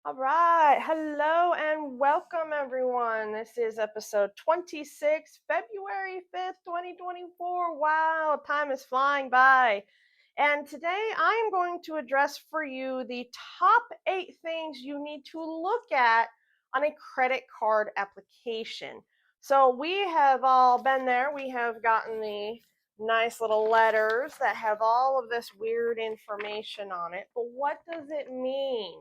All right. Hello and welcome, everyone. This is episode 26, February 5th, 2024. Wow, time is flying by. And today I am going to address for you the top 8 things you need to look at on a credit card application. So we have all been there. We have gotten the nice little letters that have all of this weird information on it. But what does it mean?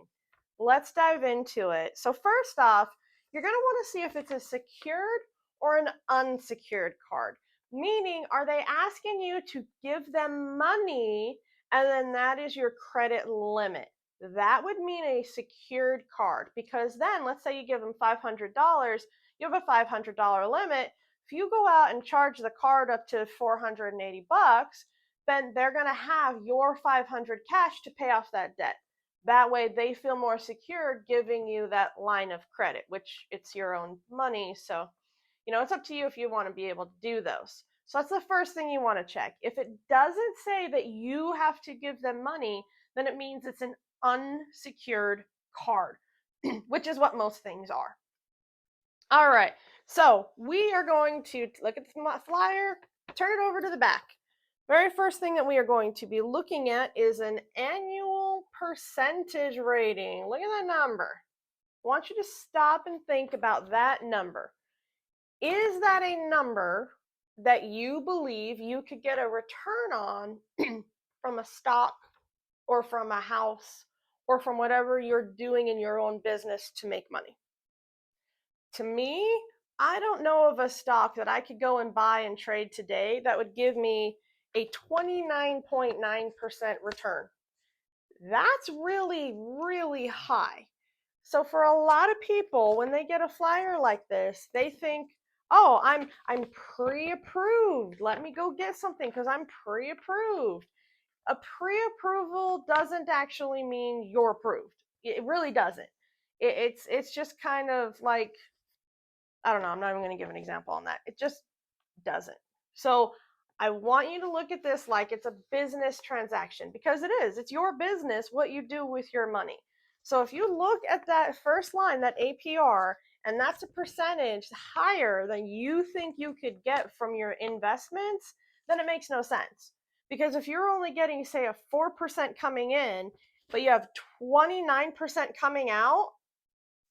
Let's dive into it. So first off, you're going to want to see if it's a secured or an unsecured card. Meaning, are they asking you to give them money and then that is your credit limit? That would mean a secured card because then let's say you give them $500, you have a $500 limit. If you go out and charge the card up to $480, then they're going to have your 500 cash to pay off that debt. That way they feel more secure giving you that line of credit, which it's your own money. So, it's up to you if you want to be able to do those. So that's the first thing you want to check. If it doesn't say that you have to give them money, then it means it's an unsecured card, which is what most things are. All right, so we are going to look at the flyer, turn it over to the back. Very first thing that we are going to be looking at is an annual percentage rating. Look at that number. I want you to stop and think about that number. Is that a number that you believe you could get a return on from a stock or from a house or from whatever you're doing in your own business to make money? To me, I don't know of a stock that I could go and buy and trade today that would give me a 29.9% return. That's really, really high. So for a lot of people, when they get a flyer like this, they think, "Oh, I'm pre-approved. Let me go get something because I'm pre-approved." A pre-approval doesn't actually mean you're approved. It really doesn't. It's just kind of like, I don't know, I'm not even going to give an example on that. It just doesn't. So I want you to look at this like it's a business transaction because it is. It's your business what you do with your money. So if you look at that first line, that APR, and that's a percentage higher than you think you could get from your investments, then it makes no sense. Because if you're only getting, say, a 4% coming in, but you have 29% coming out,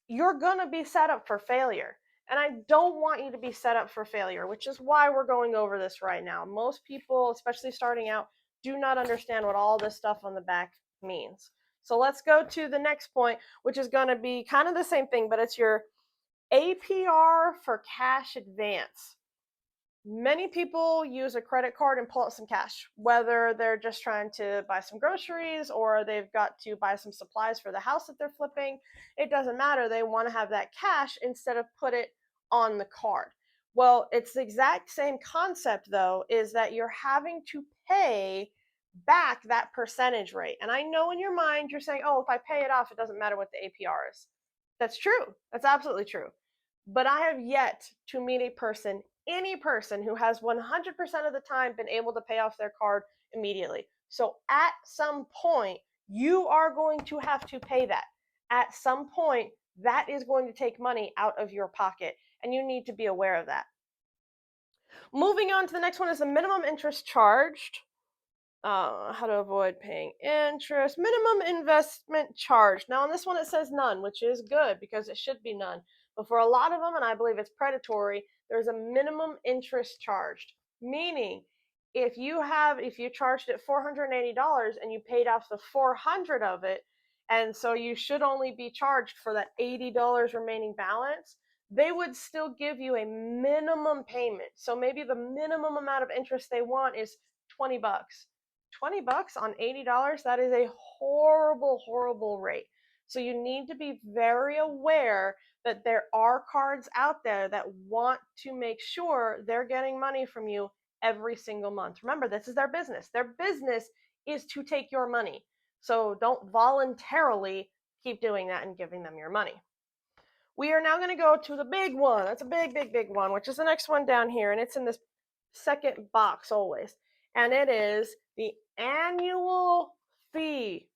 you're going to be set up for failure. And I don't want you to be set up for failure, which is why we're going over this right now. Most people, especially starting out, do not understand what all this stuff on the back means. So let's go to the next point, which is going to be kind of the same thing, but it's your APR for cash advance. Many people use a credit card and pull out some cash, whether they're just trying to buy some groceries or they've got to buy some supplies for the house that they're flipping. It doesn't matter. They want to have that cash instead of put it on the card. Well, it's the exact same concept, though, is that you're having to pay back that percentage rate. And I know in your mind you're saying, "Oh, if I pay it off, it doesn't matter what the APR is." That's true. That's absolutely true. But I have yet to meet a person, any person, who has 100% of the time been able to pay off their card immediately. So at some point, you are going to have to pay that. At some point, that is going to take money out of your pocket, and you need to be aware of that. Moving on to the next one is the minimum interest charged. How to avoid paying interest. Minimum investment charge. Now on this one it says none, which is good because it should be none. But for a lot of them, and I believe it's predatory, there's a minimum interest charged. Meaning, if you charged it $480 and you paid off the 400 of it, and so you should only be charged for that $80 remaining balance, they would still give you a minimum payment. So maybe the minimum amount of interest they want is $20. $20 on $80, that is a horrible, horrible rate. So you need to be very aware that there are cards out there that want to make sure they're getting money from you every single month. Remember, this is their business. Their business is to take your money. So don't voluntarily keep doing that and giving them your money. We are now going to go to the big one. That's a big, big, big one, which is the next one down here. And it's in this second box always. And it is the annual fee.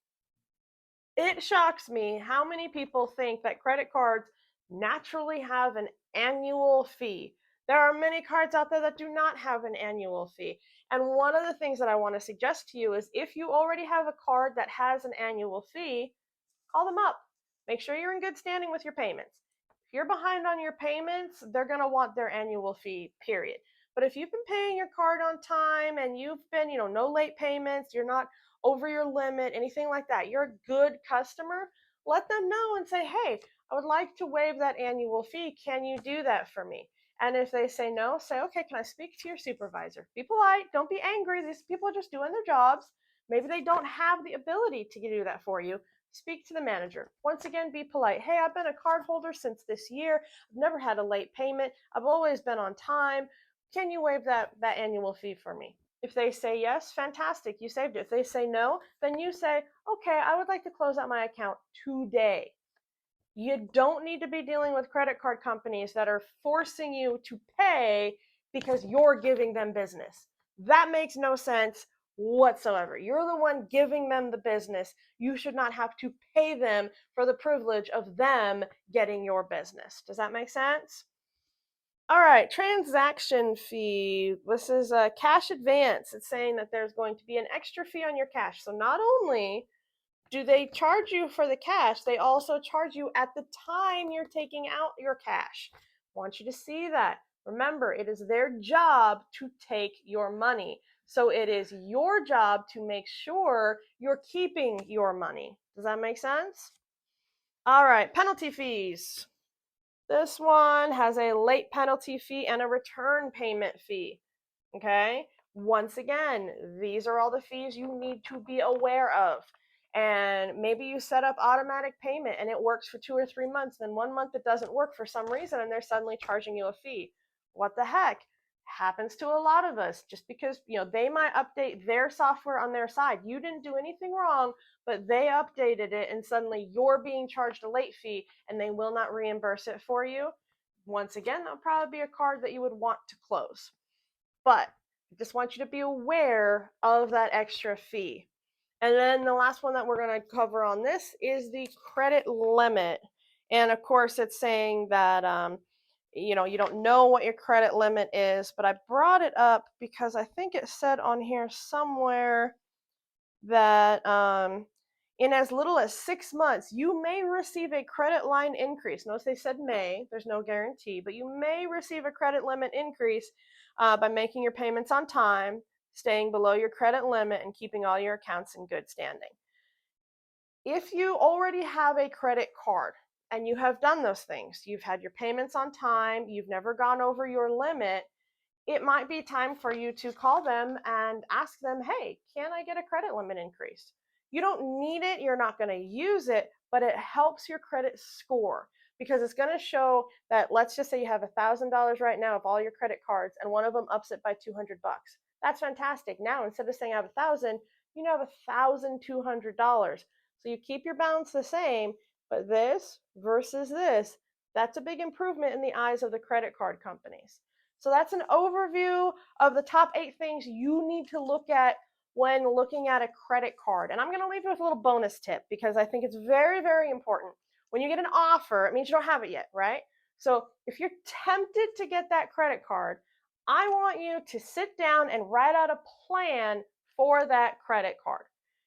It shocks me how many people think that credit cards naturally have an annual fee. There are many cards out there that do not have an annual fee. And one of the things that I want to suggest to you is if you already have a card that has an annual fee, call them up. Make sure you're in good standing with your payments. If you're behind on your payments, they're going to want their annual fee, period. But if you've been paying your card on time and you've been, no late payments, you're not over your limit, anything like that, you're a good customer, let them know and say, hey, I would like to waive that annual fee. Can you do that for me? And if they say no, say, okay, can I speak to your supervisor? Be polite. Don't be angry. These people are just doing their jobs. Maybe they don't have the ability to do that for you. Speak to the manager. Once again, be polite. Hey, I've been a card holder since this year. I've never had a late payment. I've always been on time. Can you waive that annual fee for me? If they say yes, fantastic, you saved it. If they say no, then you say, okay, I would like to close out my account today. You don't need to be dealing with credit card companies that are forcing you to pay because you're giving them business. That makes no sense whatsoever. You're the one giving them the business. You should not have to pay them for the privilege of them getting your business. Does that make sense? All right, transaction fee. This is a cash advance. It's saying that there's going to be an extra fee on your cash. So not only do they charge you for the cash, they also charge you at the time you're taking out your cash. I want you to see that. Remember, it is their job to take your money. So it is your job to make sure you're keeping your money. Does that make sense? All right, penalty fees. This one has a late penalty fee and a return payment fee. Okay? Once again, these are all the fees you need to be aware of. And maybe you set up automatic payment and it works for 2 or 3 months. Then 1 month it doesn't work for some reason and they're suddenly charging you a fee. What the heck? Happens to a lot of us. Just because they might update their software on their side. You didn't do anything wrong, but they updated it and suddenly you're being charged a late fee and they will not reimburse it for you. Once again, that'll probably be a card that you would want to close. But I just want you to be aware of that extra fee. And then the last one that we're going to cover on this is the credit limit. And of course, it's saying that you don't know what your credit limit is, but I brought it up because I think it said on here somewhere that in as little as 6 months, you may receive a credit line increase. Notice they said may, there's no guarantee, but you may receive a credit limit increase by making your payments on time, staying below your credit limit, and keeping all your accounts in good standing. If you already have a credit card and you have done those things, you've had your payments on time, you've never gone over your limit, it might be time for you to call them and ask them, hey, can I get a credit limit increase? You don't need it, you're not going to use it, but it helps your credit score because it's going to show that, let's just say you have $1,000 right now of all your credit cards and one of them ups it by 200 bucks. That's fantastic. Now, instead of saying I have 1,000, you now have $1,200. So you keep your balance the same, but this versus this, that's a big improvement in the eyes of the credit card companies. So that's an overview of the top 8 things you need to look at when looking at a credit card. And I'm going to leave you with a little bonus tip because I think it's very, very important. When you get an offer, it means you don't have it yet, right? So if you're tempted to get that credit card, I want you to sit down and write out a plan for that credit card.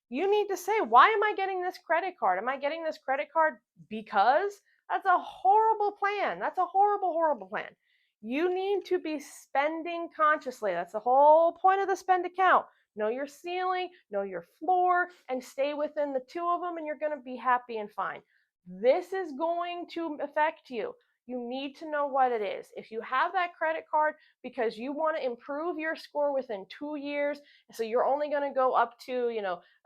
You need to say, why am I getting this credit card? Am I getting this credit card because? That's a horrible plan. That's a horrible, horrible plan. You need to be spending consciously. That's the whole point of the spend account. Know your ceiling, know your floor, and stay within the two of them, and you're going to be happy and fine. This is going to affect you. You need to know what it is. If you have that credit card because you want to improve your score within 2 years, so you're only going to go up to,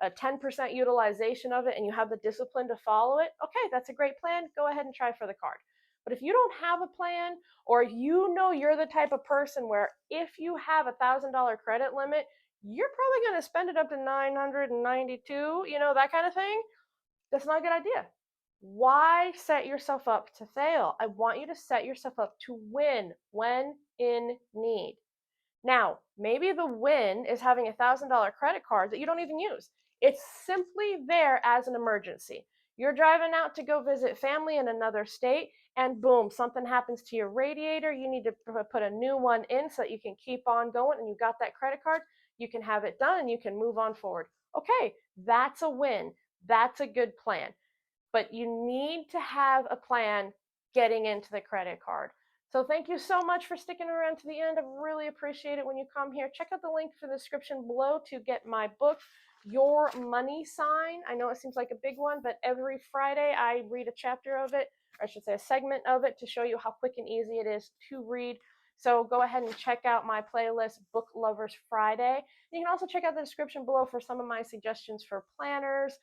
a 10% utilization of it, and you have the discipline to follow it, okay, that's a great plan. Go ahead and try for the card. But if you don't have a plan, or you're the type of person where if you have $1,000 credit limit, you're probably going to spend it up to 992, that kind of thing, that's not a good idea. Why set yourself up to fail? I want you to set yourself up to win when in need. Now, maybe the win is having $1,000 credit card that you don't even use. It's simply there as an emergency. You're driving out to go visit family in another state, and boom, something happens to your radiator. You need to put a new one in so that you can keep on going, and you got that credit card. You can have it done and you can move on forward. Okay, that's a win. That's a good plan. But you need to have a plan getting into the credit card. So thank you so much for sticking around to the end. I really appreciate it when you come here. Check out the link for the description below to get my book, Your Money Sign. I know it seems like a big one, but every Friday I read a chapter of it, or I should say a segment of it, to show you how quick and easy it is to read. So go ahead and check out my playlist, Book Lovers Friday. You can also check out the description below for some of my suggestions for planners,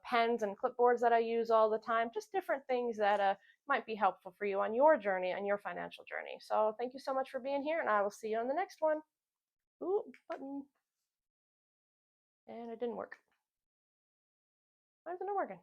pens and clipboards that I use all the time, just different things that might be helpful for you on your journey, on your financial journey. So thank you so much for being here, and I will see you on the next one. Ooh, button. And it didn't work. Why isn't it working?